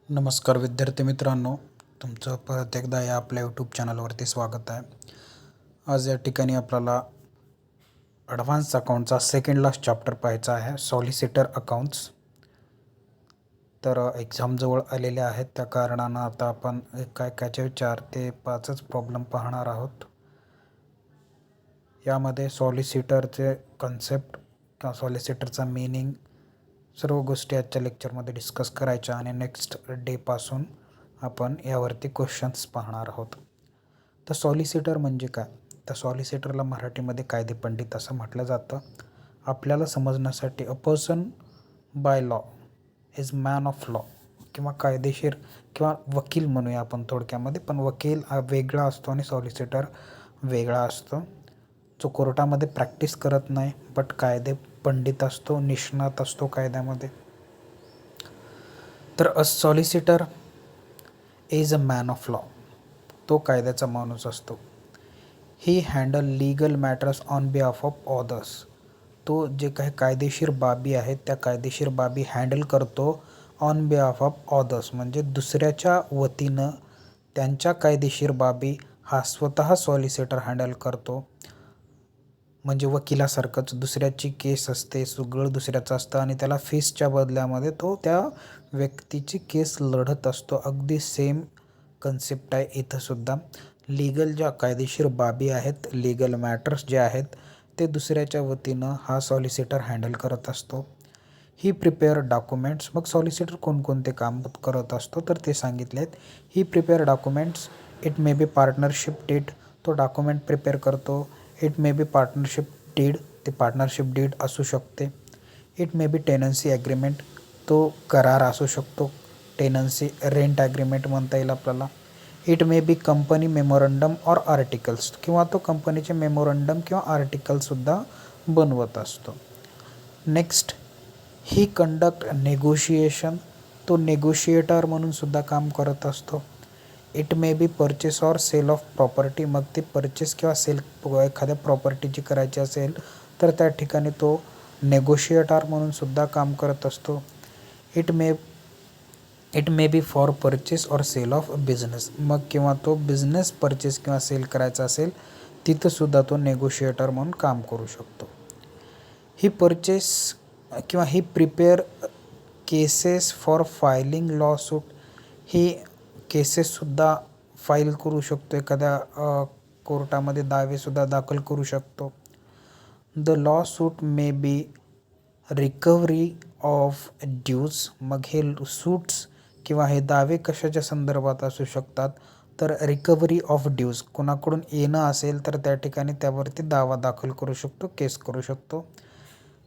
नमस्कार विद्यार्थी मित्रांनो, तुमचं परत एकदा या आपल्या यूट्यूब चॅनलवरती स्वागत आहे. आज या ठिकाणी आपल्याला ॲडव्हान्स अकाउंटचा सेकंड लास्ट चॅप्टर पाहायचा आहे, सॉलिसिटर अकाउंट्स. तर एक्झाम जवळ आलेले आहेत, त्या कारणानं आता आपण काय 4 ते 5च प्रॉब्लेम पाहणार आहोत. यामध्ये सॉलिसिटरचे कन्सेप्ट किंवा सॉलिसिटरचा मीनिंग सर्व गोष्टी आजच्या लेक्चरमध्ये डिस्कस करायच्या आणि नेक्स्ट डेपासून आपण यावरती क्वेश्चन्स पाहणार आहोत. तर सॉलिसिटर म्हणजे काय? तर सॉलिसिटरला मराठीमध्ये कायदेपंडित असं म्हटलं जातं. आपल्याला समजण्यासाठी a person by law is man of law किंवा कायदेशीर किंवा वकील म्हणूया आपण थोडक्यामध्ये. पण वकील हा वेगळा असतो आणि सॉलिसिटर वेगळा असतो, जो कोर्टामध्ये प्रॅक्टिस करत नाही बट कायदे पंडित असतो, निष्णात असतो कायद्यामध्ये. तर a solicitor is a man of law, तो कायद्याचा माणूस असतो. He handle legal matters on behalf of others, तो जे काही कायदेशीर बाबी आहेत त्या कायदेशीर बाबी हँडल करतो ऑन बिहाफ ऑफ ऑदर्स, म्हणजे दुसऱ्याच्या वतीनं त्यांच्या कायदेशीर बाबी हा स्वतः सॉलिसिटर हँडल करतो. म्हणजे वकिलासारखंच दुसऱ्याची केस असते, सगळं दुसऱ्याचं असतं आणि त्याला फीसच्या बदल्यामध्ये तो त्या व्यक्तीची केस लढत असतो. अगदी सेम कन्सेप्ट आहे इथंसुद्धा. लीगल ज्या कायदेशीर बाबी आहेत, लीगल मॅटर्स जे आहेत ते दुसऱ्याच्या वतीनं हा सॉलिसिटर हँडल करत असतो. ही प्रिपेअर डॉक्युमेंट्स, मग सॉलिसिटर कोणकोणते काम करत असतो तर ते सांगितले आहेत. He prepare documents, it may be partnership deed, तो डॉक्युमेंट प्रिपेअर करतो. It may be partnership deed, ते पार्टनरशिप डीड असू शकते. It may be tenancy agreement, तो करार असू शकतो. टेनन्सी रेंट ॲग्रीमेंट म्हणता येईल आपल्याला. It may be company memorandum or articles, किंवा तो कंपनीचे मेमोरंडम किंवा आर्टिकलसुद्धा बनवत असतो. नेक्स्ट, ही कंडक्ट नेगोशिएशन, तो नेगोशिएटर म्हणून सुद्धा काम करत असतो. It may be purchase or sale of property, मग ते परचेस किंवा सेल एखाद्या प्रॉपर्टीची करायची असेल तर त्या ठिकाणी तो नेगोशिएटर म्हणून सुद्धा काम करत असतो. It may be for purchase or sale of business, मग किंवा तो बिझनेस परचेस किंवा सेल करायचा असेल तिथंसुद्धा तो नेगोशिएटर म्हणून काम करू शकतो. ही परचेस किंवा he prepare cases for filing lawsuit, he केसेससुद्धा फाईल करू शकतो, एखाद्या कोर्टामध्ये दावेसुद्धा दाखल करू शकतो. The lawsuit may be recovery of dues, मग हे सूट्स किंवा हे दावे कशाच्या संदर्भात असू शकतात तर रिकव्हरी ऑफ ड्यूज, कोणाकडून येणं असेल तर त्या ठिकाणी त्यावरती दावा दाखल करू शकतो, केस करू शकतो.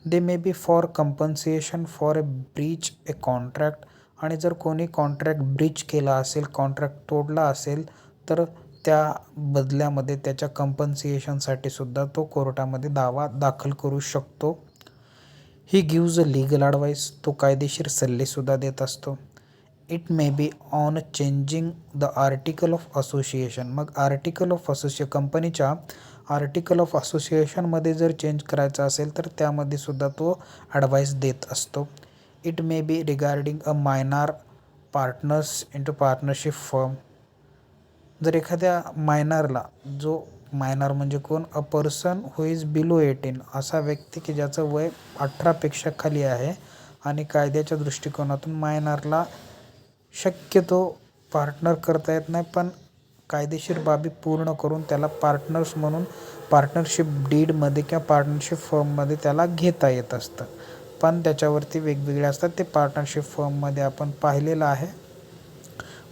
They may be for compensation for a breach a contract, आणि जर कोणी कॉन्ट्रॅक्ट ब्रीच केला असेल, कॉन्ट्रॅक्ट तोडला असेल तर त्या बदल्यामध्ये त्याच्या कंपन्सेशनसाठी सुद्धा तो कोर्टामध्ये दावा दाखल करू शकतो. ही गिव्ज अ लीगल ॲडवाईस, तो कायदेशीर सल्लेसुद्धा देत असतो. It may be on changing the article of association, मग आर्टिकल ऑफ कंपनीच्या आर्टिकल ऑफ असोसिएशनमध्ये जर चेंज करायचा असेल तर त्यामध्ये सुद्धा तो ॲडवाईस देत असतो. It may B regarding a minor partners into partnership firm, जर एखाद्या मायनरला, जो मायनर म्हणजे कोण, a person who is below 18, असा व्यक्ती की ज्याचं वय 18पेक्षा खाली आहे आणि कायद्याच्या दृष्टिकोनातून मायनरला शक्यतो पार्टनर करता येत नाही, पण कायदेशीर बाबी पूर्ण करून त्याला पार्टनर्स म्हणून पार्टनरशिप डीडमध्ये किंवा पार्टनरशिप फर्ममध्ये त्याला घेता येत असतं. पण त्याच्यावरती वेगवेगळे असतात, ते पार्टनरशिप फर्ममध्ये आपण पाहिलेलं आहे.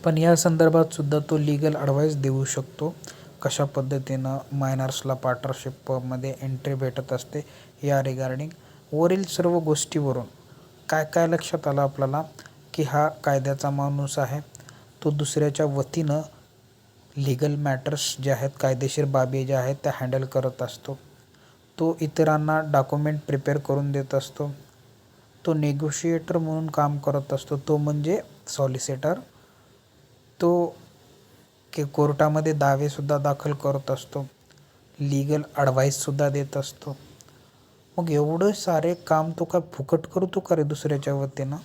पण या संदर्भात सुद्धा तो लीगल ॲडवाईस देऊ शकतो, कशा पद्धतीनं मायनर्सला पार्टनरशिप फर्ममध्ये एंट्री भेटत असते या रिगार्डिंग. वरील सर्व गोष्टीवरून काय काय लक्षात आलं आपल्याला की हा कायद्याचा माणूस आहे, तो दुसऱ्याच्या वतीनं लीगल मॅटर्स जे आहेत, कायदेशीर बाबी ज्या आहेत त्या हँडल करत असतो. तो इतरांना डॉक्युमेंट प्रिपेअर करून देत असतो. तो नेगोशिएटर म्हणून काम करत असतो, तो म्हणजे सॉलिसिटर. तो कोर्टामध्ये दावेसुद्धा दाखल करत असतो, लीगल ॲडवाईससुद्धा देत असतो. मग एवढं सारे काम तो काय फुकट करतो का रे दुसऱ्याच्या वतीनं?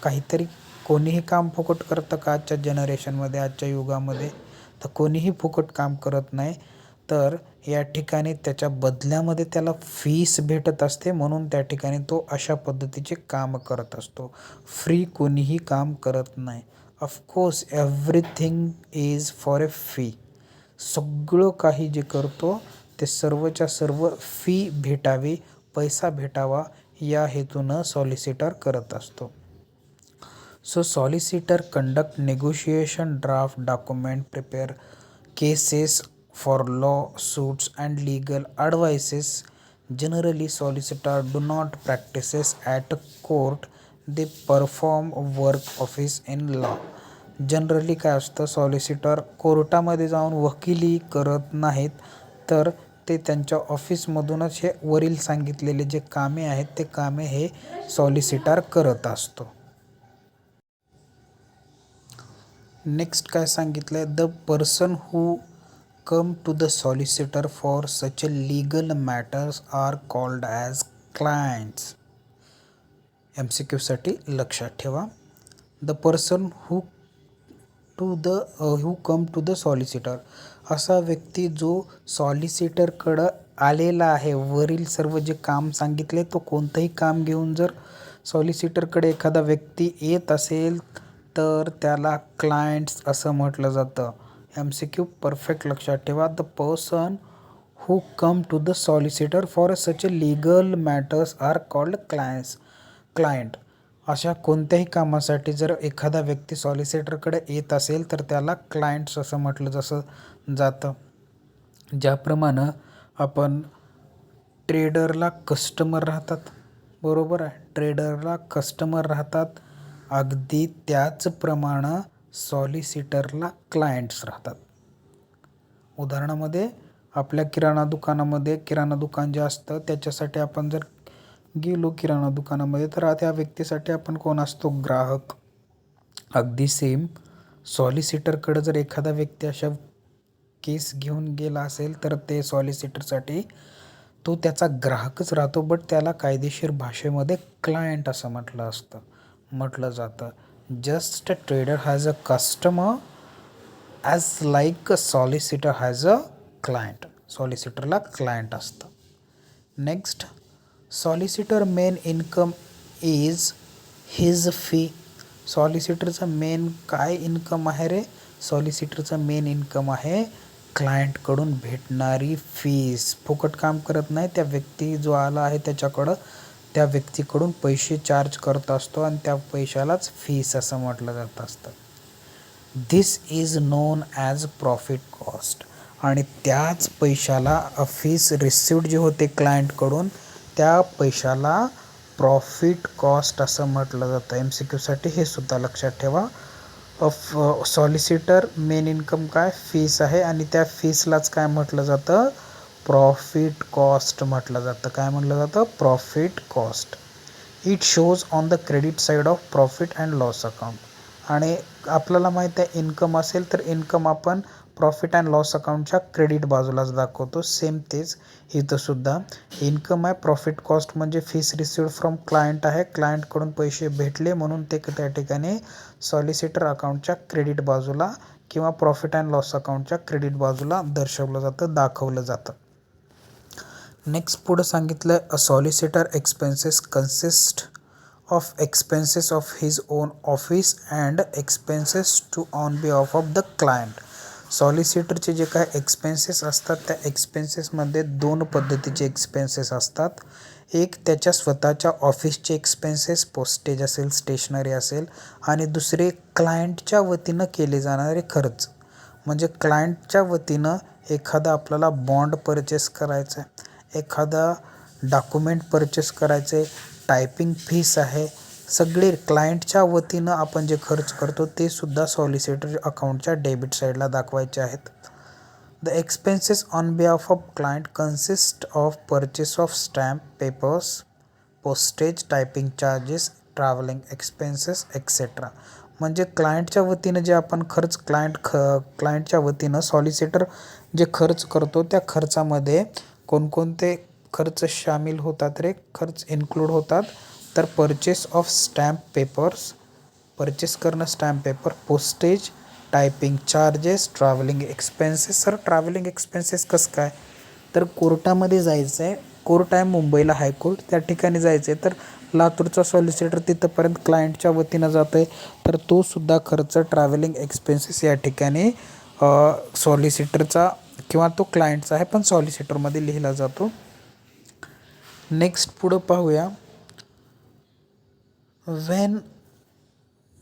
काहीतरी कोणीही काम फुकट करतं का आजच्या जनरेशनमध्ये, आजच्या युगामध्ये? तर कोणीही फुकट काम करत नाही. तर या ठिकाणी त्याच्या बदल्यामध्ये त्याला फीस भेटत असते, म्हणून त्या ठिकाणी तो अशा पद्धतीचे काम करत असतो. फ्री कोणीही काम करत नाही. Of course everything is for a fee. सगळं काही जे करतो ते सर्वच्या सर्व फी भेटावी, पैसा भेटावा या हेतूनं सॉलिसिटर करत असतो. So solicitor conduct negotiation, draft document, prepare cases for lawsuits and legal advices. Generally, solicitors do not practice at court. They perform work office in law. Generally काय असतं, सॉलिसिटर कोर्टामध्ये जाऊन वकिली करत नाहीत, तर ते त्यांच्या ऑफिसमधूनच हे वरील सांगितलेले जे कामे आहेत ते कामे हे सॉलिसिटर करत असतो. नेक्स्ट काय सांगितलं आहे, the person who come to the solicitor for such legal matters are called as clients. MCQसाठी लक्षात ठेवा. The person who come to the solicitor, असा व्यक्ती जो सॉलिसिटरकडं आलेला आहे, वरील सर्व जे काम सांगितले तो कोणतंही काम घेऊन जर सॉलिसिटरकडे एखादा व्यक्ती येत असेल तर त्याला क्लायंट्स असं म्हटलं जातं. MCQ परफेक्ट लक्षात ठेवा. The person who come to the solicitor for such legal matters are called client. अशा कोणत्याही कामासाठी जर एखादा व्यक्ती सॉलिसिटरकडे येत असेल तर त्याला क्लायंट्स असं म्हटलं जातं. ज्याप्रमाणे आपण ट्रेडरला कस्टमर राहतात, बरोबर आहे, ट्रेडरला कस्टमर राहतात, अगदी त्याचप्रमाणे सॉलिसिटरला क्लायंट्स राहतात. उदाहरणामध्ये आपल्या किराणा दुकानामध्ये, किराणा दुकान जे असतं त्याच्यासाठी आपण जर गेलो किराणा दुकानामध्ये तर त्या व्यक्तीसाठी आपण कोण असतो, ग्राहक. अगदी सेम सॉलिसिटरकडे जर एखादा व्यक्ती अशा केस घेऊन गेला असेल तर ते सॉलिसिटरसाठी तो त्याचा ग्राहकच राहतो, बट त्याला कायदेशीर भाषेमध्ये क्लायंट असं म्हटलं जातं. Just trader has a customer as like a solicitor has a client. सॉलिसिटरला क्लायंट असतं. Next, solicitor main income is his fee. सॉलिसिटरचं मेन काय इन्कम आहे रे? सॉलिसिटरचं मेन इन्कम आहे क्लायंटकडून भेटणारी फीस. फुकट काम करत नाही, त्या व्यक्ती जो आला आहे त्याच्याकडं त्या व्यक्तीकडून पैसे चार्ज करत असतो आणि त्या पैशालाच फीस असं म्हटलं जात असतं. This is known as profit cost. आणि त्याच पैशाला फीस रिसिव्ड जे होते क्लायंटकडून त्या पैशाला प्रॉफिट कॉस्ट असं म्हटलं जातं. MCQसाठी हे सुद्धा लक्षात ठेवा. सॉलिसिटर मेन इन्कम काय, फीस आहे आणि त्या फीसलाच काय म्हटलं जातं, प्रॉफिट कॉस्ट म्हटलं जातं. काय म्हटलं जातं, profit cost. It shows on the credit side of profit and loss account. आणि आपल्याला माहीत आहे इन्कम असेल तर इन्कम आपण प्रॉफिट अँड लॉस अकाउंटच्या क्रेडिट बाजूलाच दाखवतो. सेम तेच इथं सुद्धा इन्कम आहे. प्रॉफिट कॉस्ट म्हणजे फीस रिसिव्ड फ्रॉम क्लायंट आहे, क्लायंटकडून पैसे भेटले म्हणून ते त्या ठिकाणी सॉलिसिटर अकाउंटच्या क्रेडिट बाजूला किंवा प्रॉफिट अँड लॉस अकाउंटच्या क्रेडिट बाजूला दर्शवलं जातं, दाखवलं जातं. नेक्स्ट पुढं सांगितलं, a solicitor expenses consist of expenses of his own office and expenses to on behalf of the client. सॉलिसिटरचे जे काय एक्सपेन्सेस असतात त्या एक्सपेन्सेसमध्ये दोन पद्धतीचे एक्सपेन्सेस असतात. एक त्याच्या स्वतःच्या ऑफिसचे एक्सपेन्सेस, पोस्टेज असेल, स्टेशनरी असेल, आणि दुसरे क्लायंटच्या वतीनं केले जाणारे खर्च. म्हणजे क्लायंटच्या वतीनं एखादा आपल्याला बॉन्ड परचेस करायचा आहे, एखादा डॉक्युमेंट परचेस करायचं आहे, टायपिंग फीस आहे, सगळे क्लायंटच्या वतीनं आपण जे खर्च करतो ते सुद्धा सॉलिसिटर अकाउंटच्या डेबिट साईडला दाखवायचे आहेत. The expenses on behalf of client consist of purchase of stamp papers, postage, typing charges, travelling expenses etcetera. म्हणजे क्लायंटच्या वतीनं जे आपण खर्च क्लायंटच्या वतीनं सॉलिसिटर जे खर्च करतो त्या खर्चामध्ये कोणकोणते खर्च इन्क्लूड होतात, तर purchase of stamp papers, purchase करणं stamp paper, postage, typing charges, travelling expenses. Sir travelling expenses कसं काय? तर कोर्टामध्ये जायचं आहे, कोर्ट आहे मुंबईला हायकोर्ट, त्या ठिकाणी जायचं आहे, तर लातूरचा सॉलिसिटर तिथंपर्यंत क्लायंटच्या वतीनं जातो आहे, तर तो सुद्धा खर्च ट्रॅव्हलिंग एक्सपेन्सेस या ठिकाणी सॉलिसिटरचा किंवा तो क्लायंटचा आहे पण सॉलिसिटरमध्ये लिहिला जातो. नेक्स्ट पुढं पाहूया. When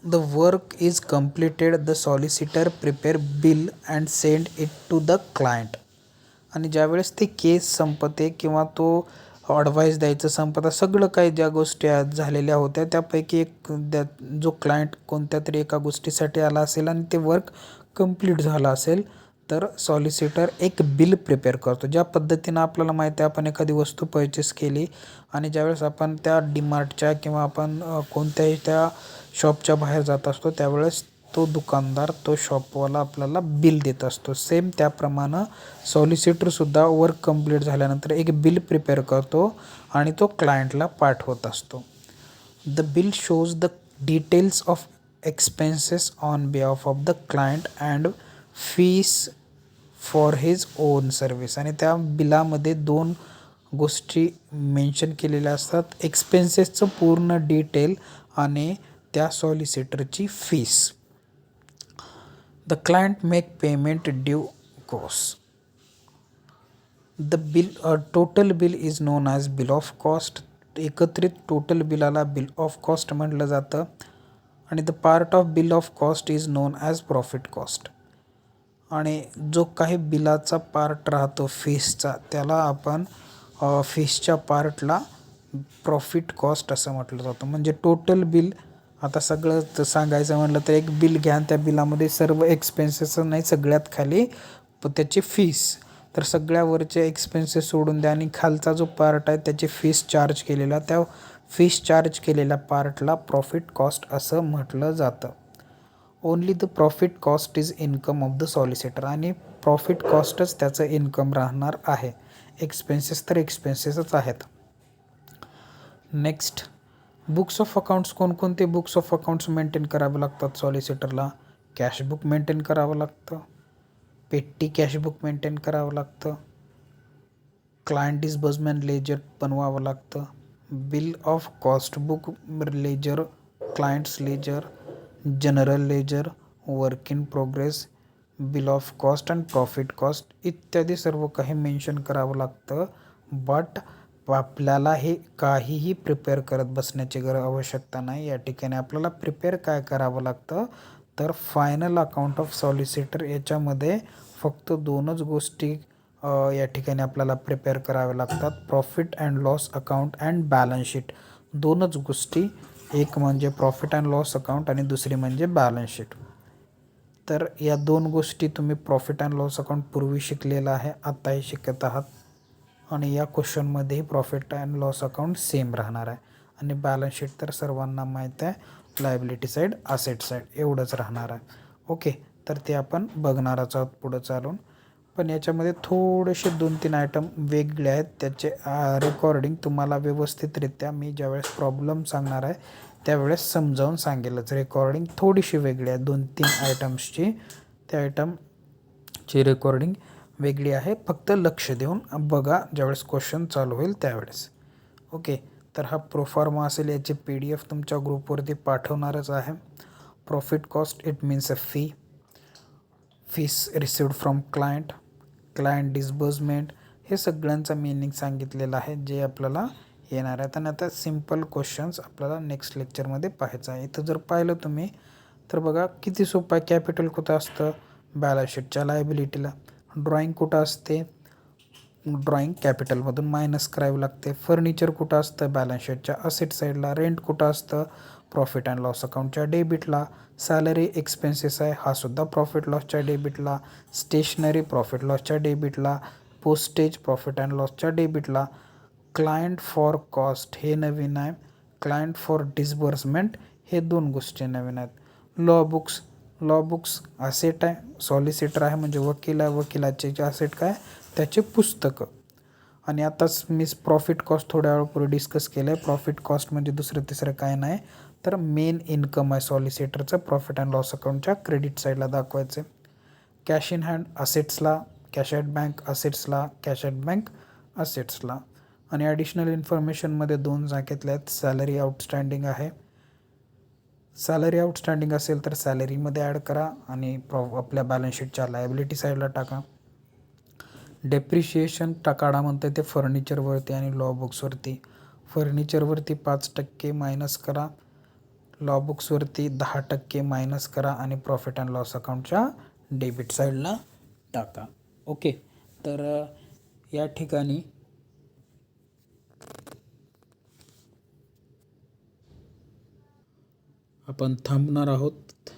the work is completed the solicitor prepare bill and send it to the client. आणि ज्यावेळेस ते केस संपते किंवा तो ॲडवाईस द्यायचं संपतं, सगळं काही ज्या गोष्टी झालेल्या होत्या त्यापैकी एक जो क्लायंट कोणत्या तरी एका गोष्टीसाठी आला असेल आणि ते वर्क कंप्लीट झालं असेल, तर सॉलिसिटर एक बिल प्रिपेअर करतो. ज्या पद्धतीनं आपल्याला माहिती आहे, आपण एखादी वस्तू परचेस केली आणि ज्यावेळेस आपण त्या डीमार्टच्या किंवा आपण कोणत्याही त्या शॉपच्या बाहेर जात असतो, त्यावेळेस तो दुकानदार, तो शॉपवाला आपल्याला बिल देत असतो. सेम त्याप्रमाणे सॉलिसिटरसुद्धा वर्क कंप्लीट झाल्यानंतर एक बिल प्रिपेअर करतो आणि तो क्लायंटला पाठवत असतो. The bill shows the details of expenses on behalf of the client and fees for his on service. आणि त्या बिलामध्ये 2 गोष्टी मेन्शन केलेल्या असतात, एक्सपेन्सेसचं पूर्ण डिटेल आणि त्या सॉलिसिटरची fees. The client make payment due course. The bill total bill is known as bill of cost. एकत्रित टोटल बिलाला बिल ऑफ कॉस्ट म्हटलं जातं. आणि the part of bill of cost is known as profit cost. आणि जो काही बिलाचा part राहतो फीसचा, त्याला आपण फीसच्या पार्टला प्रॉफिट कॉस्ट असं म्हटलं जातं. म्हणजे टोटल बिल, आता सगळं सांगायचं म्हटलं तर एक बिल घ्या, त्या बिलामध्ये सर्व एक्सपेन्सेस नाही, सगळ्यात खाली त्याची फीस, तर सगळ्यावरचे एक्सपेन्सेस सोडून द्या आणि खालचा जो पार्ट आहे त्याची फीस चार्ज केलेला, त्या फीस चार्ज केलेल्या पार्टला प्रॉफिट कॉस्ट असं म्हटलं जातं. Only the profit cost is income of the solicitor. आणि प्रॉफिट कॉस्टच त्याचं इन्कम राहणार आहे. एक्सपेन्सेस तर एक्सपेन्सेसच आहेत. Next, books of accounts. कोणकोणते बुक्स ऑफ अकाउंट्स मेंटेन करावे लागतात सॉलिसिटरला? कॅशबुक मेंटेन करावं लागतं, पेट्टी कॅशबुक मेंटेन करावं लागतं, क्लायंट डिस्बर्समेंट लेजर बनवावं लागतं, bill of cost book ledger, clients ledger, general ledger, work in progress, bill of cost and profit cost इत्यादी सर्व काही मेन्शन करावं लागतं. बट आपल्याला हे काहीही प्रिपेअर करत बसण्याची आवश्यकता नाही. या ठिकाणी आपल्याला प्रिपेअर काय करावं लागतं, तर फायनल अकाउंट ऑफ सॉलिसिटर, याच्यामध्ये फक्त 2च गोष्टी या ठिकाणी आपल्याला प्रिपेअर कराव्या लागतात, profit and loss account and balance sheet. 2च गोष्टी, एक म्हणजे प्रॉफिट अँड लॉस अकाउंट आणि दुसरी म्हणजे बॅलन्स शीट. तर या 2 गोष्टी तुम्ही प्रॉफिट अँड लॉस अकाउंट पूर्वी शिकलेलं आहे, आत्ताही शिकत आहात. आणि या क्वेश्चनमध्येही profit and loss account same राहणार आहे. आणि बॅलन्स शीट तर सर्वांना माहीत आहे, लायबिलिटी साईड, असेट साईड एवढंच राहणार आहे. ओके, तर ते आपण बघणारच आहोत पुढं चालून. पण याच्यामध्ये थोडेसे 2-3 आयटम वेगळे आहेत, त्याचे रेकॉर्डिंग तुम्हाला व्यवस्थितरित्या मी ज्यावेळेस प्रॉब्लेम सांगणार आहे त्यावेळेस समजावून सांगेलच. रेकॉर्डिंग थोडीशी वेगळी आहे 2-3 आयटम्सची, त्या आयटमची रेकॉर्डिंग वेगळी आहे. फक्त लक्ष देऊन बघा ज्यावेळेस क्वेश्चन चालू होईल त्यावेळेस. ओके, तर हा प्रोफॉर्मा असेल, याची PDF तुमच्या ग्रुपवरती पाठवणारच आहे. Profit cost it means a fee, fees received from client, client disbursement, हे सगळ्यांचा मीनिंग सांगितलेलं आहे जे आपल्याला येणार आहेत. आणि आता सिम्पल क्वेश्चन्स आपल्याला नेक्स्ट लेक्चरमध्ये पाहायचं आहे. इथं जर पाहिलं तुम्ही तर बघा किती सोपं आहे. कॅपिटल कुठं असतं? बॅलन्स शीटच्या लायबिलिटीला. ड्रॉइंग कुठं असते? ड्रॉइंग कॅपिटलमधून मायनस करावी लागते. फर्निचर कुठं असतं? बॅलन्स शीटच्या असेट साईडला. रेंट कुठं असतं? प्रॉफिट अँड लॉस अकाउंटच्या डेबिटला. सॅलरी एक्सपेन्सेस आहे, हा सुद्धा प्रॉफिट लॉसच्या डेबिटला. स्टेशनरी प्रॉफिट लॉसच्या डेबिटला. पोस्टेज प्रॉफिट अँड लॉसच्या डेबिटला. क्लायंट फॉर कॉस्ट हे नवीन आहे. क्लायंट फॉर डिस्बर्समेंट हे 2 गोष्टी नवीन आहेत. Law books, law books asset आहे, सॉलिसिटर आहे म्हणजे वकील आहे, वकिलाचे असेट काय? त्याचे पुस्तकं. आणि आताच मी प्रॉफिट कॉस्ट थोड्या वेळापूर्वी डिस्कस केलं आहे. प्रॉफिट कॉस्ट म्हणजे दुसरं तिसरं काय नाही, तर मेन इन्कम आहे सॉलिसिटरचं प्रॉफिट अँड लॉस अकाउंटच्या क्रेडिट साईडला दाखवायचे. कॅश इन हँड असेट्सला, कॅश ॲट बँक असेट्सला, कॅश ॲट बँक असेट्सला. आणि ॲडिशनल इन्फॉर्मेशनमध्ये 2 सांगितल्या आहेत. सॅलरी आउटस्टँडिंग आहे. सॅलरी आउटस्टँडिंग असेल तर सॅलरीमध्ये ॲड करा आणि आपल्या बॅलन्स शीटच्या लायबिलिटी साईडला टाका. डेप्रिशिएशन काढा म्हणते ते फर्निचरवरती आणि लॉ बुक्सवरती. फर्निचरवरती 5% मायनस करा, लॉ बुक्सवरती 10% मायनस करा आणि प्रॉफिट अँड लॉस अकाउंटच्या डेबिट साईडला टाका. ओके, तर या ठिकाणी आपण थांबणार आहोत.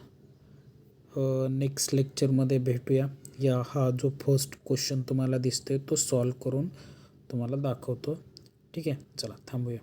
नेक्स्ट लेक्चरमध्ये भेटूया. हा जो फर्स्ट क्वेश्चन तुम्हाला दिसतोय तो सॉल्व करून तुम्हाला दाखवतो. ठीक आहे, चला थांबूया.